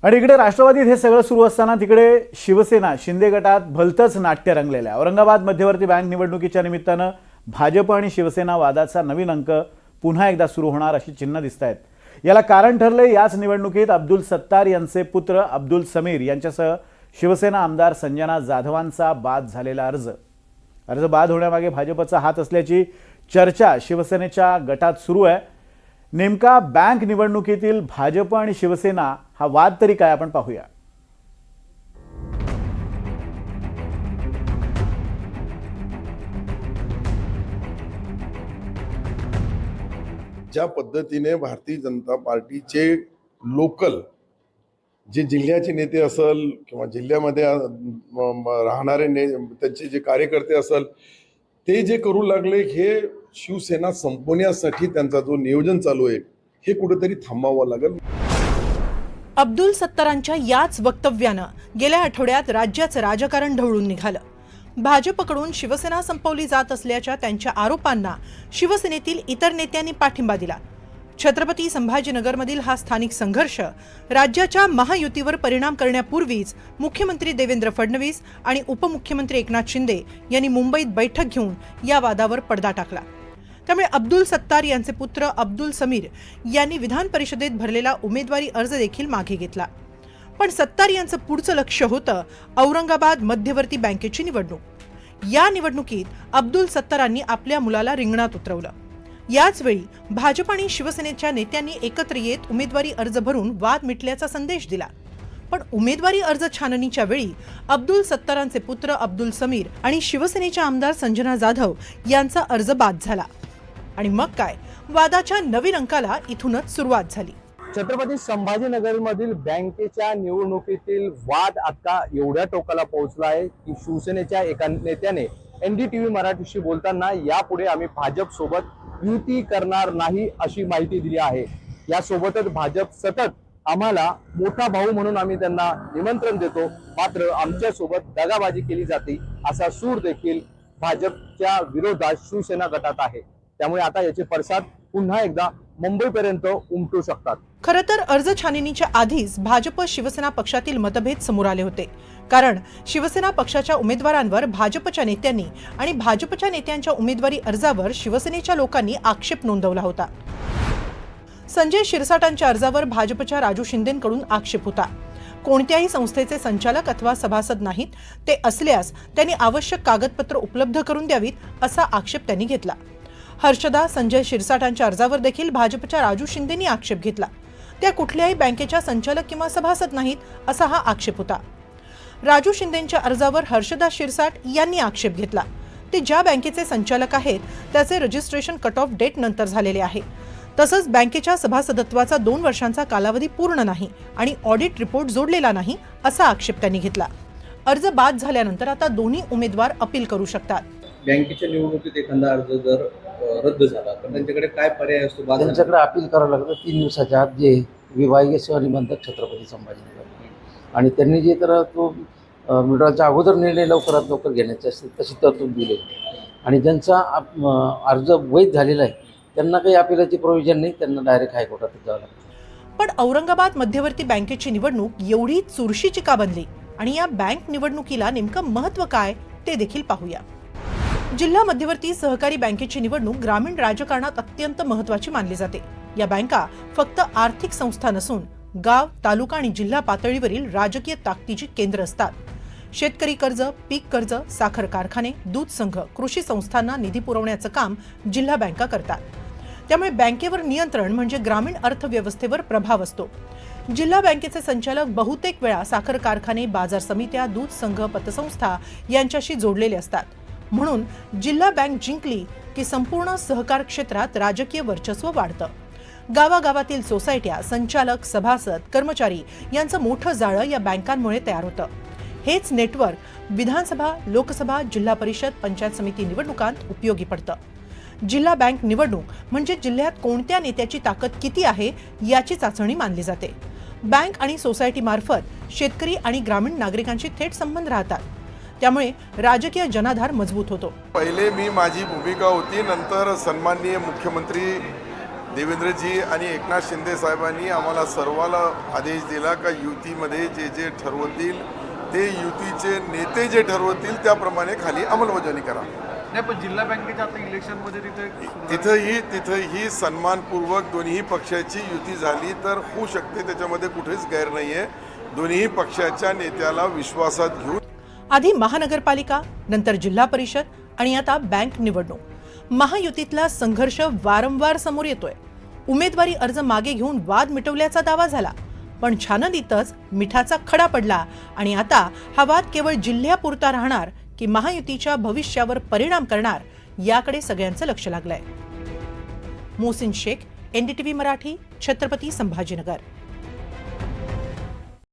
आणि इकडे राष्ट्रवादीत हे सगळं सुरू असताना तिकडे शिवसेना शिंदे गटात भलतंच नाट्य रंगलेलं आहे। औरंगाबाद मध्यवर्ती बँक निवडणुकीच्या निमित्तानं भाजप आणि शिवसेना वादाचा नवीन अंक पुन्हा एकदा सुरू होणार अशी चिन्ह दिसत आहेत। याला कारण ठरले याच निवडणुकीत अब्दुल सत्तार यांचे पुत्र अब्दुल समीर यांच्यासह शिवसेना आमदार संजना जाधवांचा बाद झालेला अर्ज बाद होण्यामागे भाजपचा हात असल्याची चर्चा शिवसेनेच्या गटात सुरू आहे। नेमका बँक निवडणुकीतील भाजप आणि शिवसेना हा वाद तरी काय आपण पाहूया। ज्या पद्धतीने भारतीय जनता पार्टीचे लोकल जे जिल्ह्याचे नेते असल किंवा जिल्ह्यामध्ये राहणारे त्यांचे जे कार्यकर्ते असल ते जे करू लागले हे शिवसेना संपवण्यासाठी त्यांचा जो नियोजन चालू आहे हे कुठेतरी थांबवावं लागेल। अब्दुल सत्तारांच्या याच वक्तव्यानं गेल्या आठवड्यात राज्याचं राजकारण ढवळून निघालं। भाजपकडून शिवसेना संपवली जात असल्याच्या त्यांच्या आरोपांना शिवसेनेतील इतर नेत्यांनी पाठिंबा दिला। छत्रपती संभाजीनगरमधील हा स्थानिक संघर्ष राज्याच्या महायुतीवर परिणाम करण्यापूर्वीच मुख्यमंत्री देवेंद्र फडणवीस आणि उपमुख्यमंत्री एकनाथ शिंदे यांनी मुंबईत बैठक घेऊन या वादावर पडदा टाकला। त्यामुळे अब्दुल सत्तार यांचे पुत्र अब्दुल समीर यांनी विधान परिषदेत भरलेला उमेदवारी अर्ज देखील मागे घेतला। पण सत्तार यांचं पुढचं लक्ष होतं औरंगाबाद मध्यवर्ती बँकेची निवडणूक। या निवडणुकीत अब्दुल सत्तारांनी आपल्या मुलाला रिंगणात उतरवलं। याच वेळी भाजप आणि शिवसेनेच्या नेत्यांनी एकत्र येत उमेदवारी अर्ज भरून वाद मिटल्याचा संदेश दिला। पण उमेदवारी अर्ज छाननीच्या वेळी अब्दुल सत्तारांचे पुत्र अब्दुल समीर आणि शिवसेनेच्या आमदार संजना जाधव यांचा अर्ज बाद झाला। आणि मग काय, वादाच्या नवीन अंकाला इथूनच सुरुवात झाली। छत्रपती संभाजीनगरमधील बँकेच्या निवडणुकीतील वाद आता एवढ्या टोकाला पोहोचला आहे की शिवसेनेच्या एका नेत्याने NDTV मराठीशी बोलताना यापुढे आम्ही भाजप सोबत युती करणार नाही अशी माहिती दिली आहे। यासोबतच भाजप सतत आम्हाला मोठा भाऊ म्हणून आम्ही त्यांना निमंत्रण देतो, मात्र आमच्या सोबत दगाबाजी केली जाते असा सूर देखील भाजपच्या विरोधात शिवसेना गटात आहे। त्यामुळे आता याचे पडसाद पुन्हा एकदा मुंबईपर्यंत उमटू शकतात। खरं तर अर्ज छाननीच्या आधीच भाजप शिवसेना पक्षातील मतभेद समोर आले होते, कारण शिवसेना पक्षाच्या उमेदवारांवर भाजपच्या नेत्यांनी आणि भाजपच्या नेत्यांच्या उमेदवारी अर्जावर शिवसेनेच्या लोकांनी आक्षेप नोंदवला होता। संजय शिरसाटांच्या अर्जावर भाजपच्या राजू शिंदेंकडून आक्षेप होता। कोणत्याही संस्थेचे संचालक अथवा सभासद नाहीत, ते असल्यास त्यांनी आवश्यक कागदपत्र उपलब्ध करून द्यावीत असा आक्षेप त्यांनी घेतला। हर्षदा संजय शिरसाटांच्या अर्जावर देखील भाजपच्या राजू शिंदेंनी आक्षेप घेतला। त्या कुठल्याही बँकेच्या संचालक किंवा सभासद नाहीत असा हा आक्षेप होता। राजू शिंदेंच्या अर्जावर हर्षदा शिरसाट यांनी आक्षेप घेतला। ते ज्या बँकेचे संचालक आहेत त्याचे रजिस्ट्रेशन कट ऑफ डेट नंतर झालेले आहे। तसंच बँकेच्या सभासदत्वाचा 2 वर्षांचा कालावधी पूर्ण नाही आणि ऑडिट रिपोर्ट जोडलेला नाही असा आक्षेप त्यांनी घेतला। अर्ज बाद झाल्यानंतर आता दोन्ही उमेदवार अपील करू शकतात। बँकेच्या निवडणुकीत एखादा अर्ज जर रद्द झाला तर त्यांच्याकडे काय पर्याय असतो? त्यांच्याकडे अपील करावं लागतं 3 दिवसाच्या आत, जे विभागीय सहनिबंधक छत्रपती संभाजीनगर, आणि त्यांनी जे तर तो मिळवायच्या अगोदर निर्णय लवकरात लवकर घेण्याची असते तशी तरतूद दिली। आणि ज्यांचा अर्ज वैध झालेला आहे त्यांना काही अपिलाची प्रोव्हिजन नाही, त्यांना डायरेक्ट हायकोर्टात जावं लागतं। पण औरंगाबाद मध्यवर्ती बँकेची निवडणूक एवढी चुरशीची का बनली आणि या बँक निवडणुकीला नेमकं महत्त्व काय ते देखील पाहूया। जिल्हा मध्यवर्ती सहकारी बँकेची निवडणूक ग्रामीण राजकारणात अत्यंत महत्त्वाची मानली जाते। या बँका फक्त आर्थिक संस्था नसून गाव, तालुका आणि जिल्हा पातळीवरील राजकीय ताकदीची केंद्र असतात। शेतकरी कर्ज, पीक कर्ज, साखर कारखाने, दूध संघ, कृषी संस्थांना निधी पुरवण्याचं काम जिल्हा बँका करतात। त्यामुळे बँकेवर नियंत्रण म्हणजे ग्रामीण अर्थव्यवस्थेवर प्रभाव असतो। जिल्हा बँकेचे संचालक बहुतेक वेळा साखर कारखाने, बाजार समित्या, दूध संघ, पतसंस्था यांच्याशी जोडलेले असतात। म्हणून जिल्हा बँक जिंकली की संपूर्ण सहकार क्षेत्रात राजकीय वर्चस्व वाढतं। गावागावातील सोसायट्या, संचालक, सभासद, कर्मचारी यांचं मोठं जाळं या बँकांमुळे तयार होतं। हेच नेटवर्क विधानसभा, लोकसभा, जिल्हा परिषद, पंचायत समिती निवडणुकांत उपयोगी पडतं। जिल्हा बँक निवडणूक म्हणजे जिल्ह्यात कोणत्या नेत्याची ताकद किती आहे याची चाचणी मानली जाते। बँक आणि सोसायटी मार्फत शेतकरी आणि ग्रामीण नागरिकांशी थेट संबंध राहतात, त्यामुळे राजकीय जनाधार मजबूत होतो। पहिले मी माझी भूमिका होती, नंतर सन्माननीय मुख्यमंत्री देवेंद्रजी आणि एकनाथ शिंदे साहेबांनी आम्हाला सर्वाला आदेश दिला का युतीमध्ये जे जे ठरवतील ते युतीचे नेते जे ठरवतील त्याप्रमाणे खाली अंमलबजावणी करा. नाही, पण जिल्हा बँकेच्या आता इलेक्शनमध्ये तिथंही सन्मानपूर्वक दोन्ही पक्षाची युती झाली तर होऊ शकते, त्याच्यामध्ये कुठेच गैर नाही आहे. दोन्ही पक्षाच्या नेत्याला विश्वासात घेऊन आधी महानगरपालिका, नंतर जिल्हा परिषद आणि आता बँक निवडणूक. महायुतीतला संघर्ष वारंवार समोर येतोय. उमेदवारी अर्ज मागे घेऊन वाद मिटवल्याचा दावा झाला, पण छाननीतच मिठाचा खडा पडला आणि आता हा वाद केवळ जिल्ह्यापुरता राहणार की महायुतीच्या भविष्यावर परिणाम करणार, याकडे सगळ्यांचं लक्ष लागलंय. मोहसिन शेख, NDTV मराठी, छत्रपती संभाजीनगर.